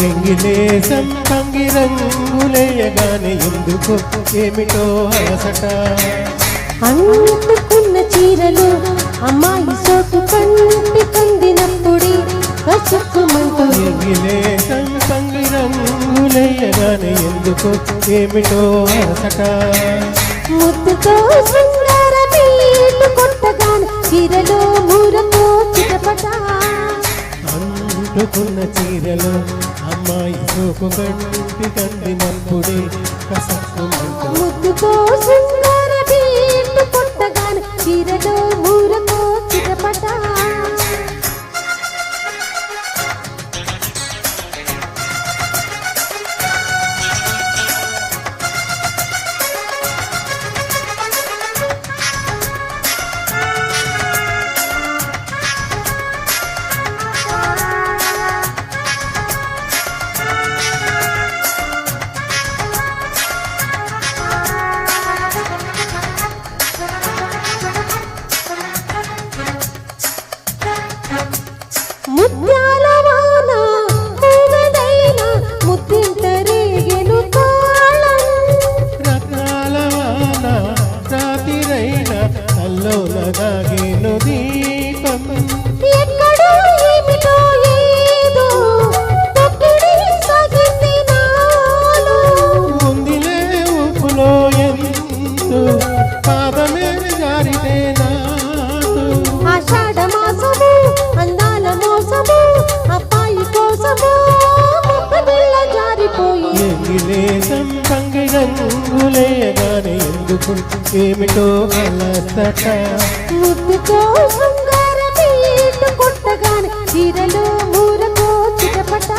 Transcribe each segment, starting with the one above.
ఎంగిలేసం పంగిరంగులేయగానే ఎందుకు ఏమిటో అలసట అంటుకున్న చీరలు అమ్మాయి సోకు కంటి కందినప్పుడే కసుక్కుమంటూ ఎంగిలేసం పంగిరంగులేయగానే ఎందుకు ఏమిటో అలసట ముద్దుతో శృంగార నీళ్లు కొట్టగానే చీరలో మూరతో చిటపట అంటుకున్న చీరలు అమ్మాయి సోకు కంటి కందినప్పుడే కసుక్కుమంటూ ముద్దుతో శృంగార నీళ్లు కొట్టగానే చీరలో మూరతో చిటపట ముత్యాల వాన మూగదైన ముద్దింత రేగెను తాళం రత్నాల వాన రాతిరైన కల్లోలగాగేను దీపం ఎక్కడో ఏమిటో ఏదో తొక్కిడి సాగింది నాలో ముందిలే ఊపులో ఎందు పాదమే జారితే నాతో ఆషాఢ మాసము అందాల మోసము అబ్బాయి కోసము ముప్పదిళ్ళ జారిపోయి ఎంగిలేసం పంగిరంగులేయగానే ఎందుకు ఏమిటో అలసట ముద్దుతో శృంగార నీళ్లు కొట్టగానే చీరలో మూరతో చిటపట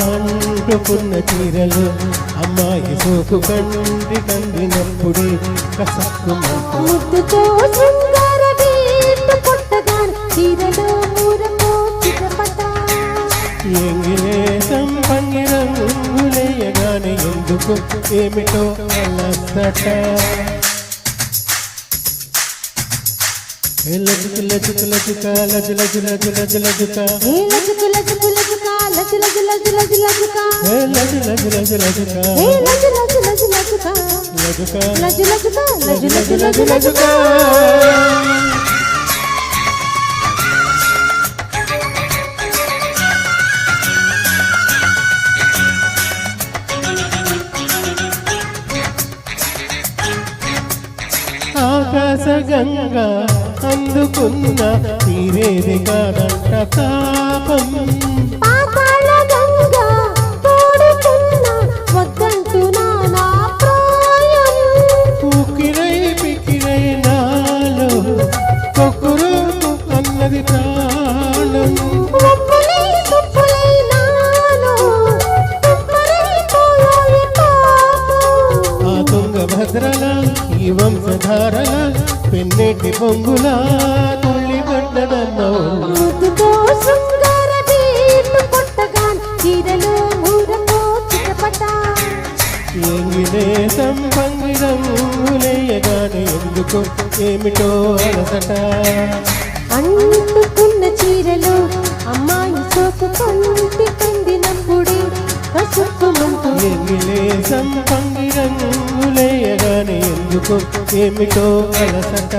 అంటుకున్న చీరలు అమ్మాయి సోకు కంటి కందినప్పుడే కసక్కుమంటూ ముద్దుతో శృంగార నీళ్లు కొట్టగానే చీరలో మూరతో చిటపట ఎంగిలేసం పంగిరంగులేయగానే ఎందుకు ఏమిటో అలసట లజుక లజుక లజుక లజు లజు లజు లజు లజుక ఏ లజుకు లజుకు లజుక లజు లజు లజు లజు లజుక లజు లజు లజు లజుక ఏ లజు లజు లజు లజుక లజుక లజు లజుక లజు లజు లజు లజుక ఆకాశ గంగా అందుకున్న తీరేది కాదంట తాపం పాతాళ గంగా తోడుకున్న వద్దంటున్నా నా ప్రాయం ఉక్కిరై పిక్కిరై నాలో కొక్కురు అన్నది ప్రాణం ఒప్పులై తుప్పులై నాలో తుప్పరైపోయాయి పాపం ఆ తుంగభద్రల ఈ వంశధారల పెన్నెటి పొంగుల తుళ్ళిపడ్డదన్నవు ముద్దుతో శృంగార నీళ్లు కొట్టగానే చీరలో మూరతో చిటపట ఎంగిలేసం పంగిరంగులేయగానే ఎందుకు ఏమిటో అలసట అంటుకున్న చీరలు అమ్మాయి సోకు కంటి కందినప్పుడే కసుక్కుమంటూ ఎంగిలేసం పంగిరంగులేయగానే ఎందుకు ఏమిటో అలసట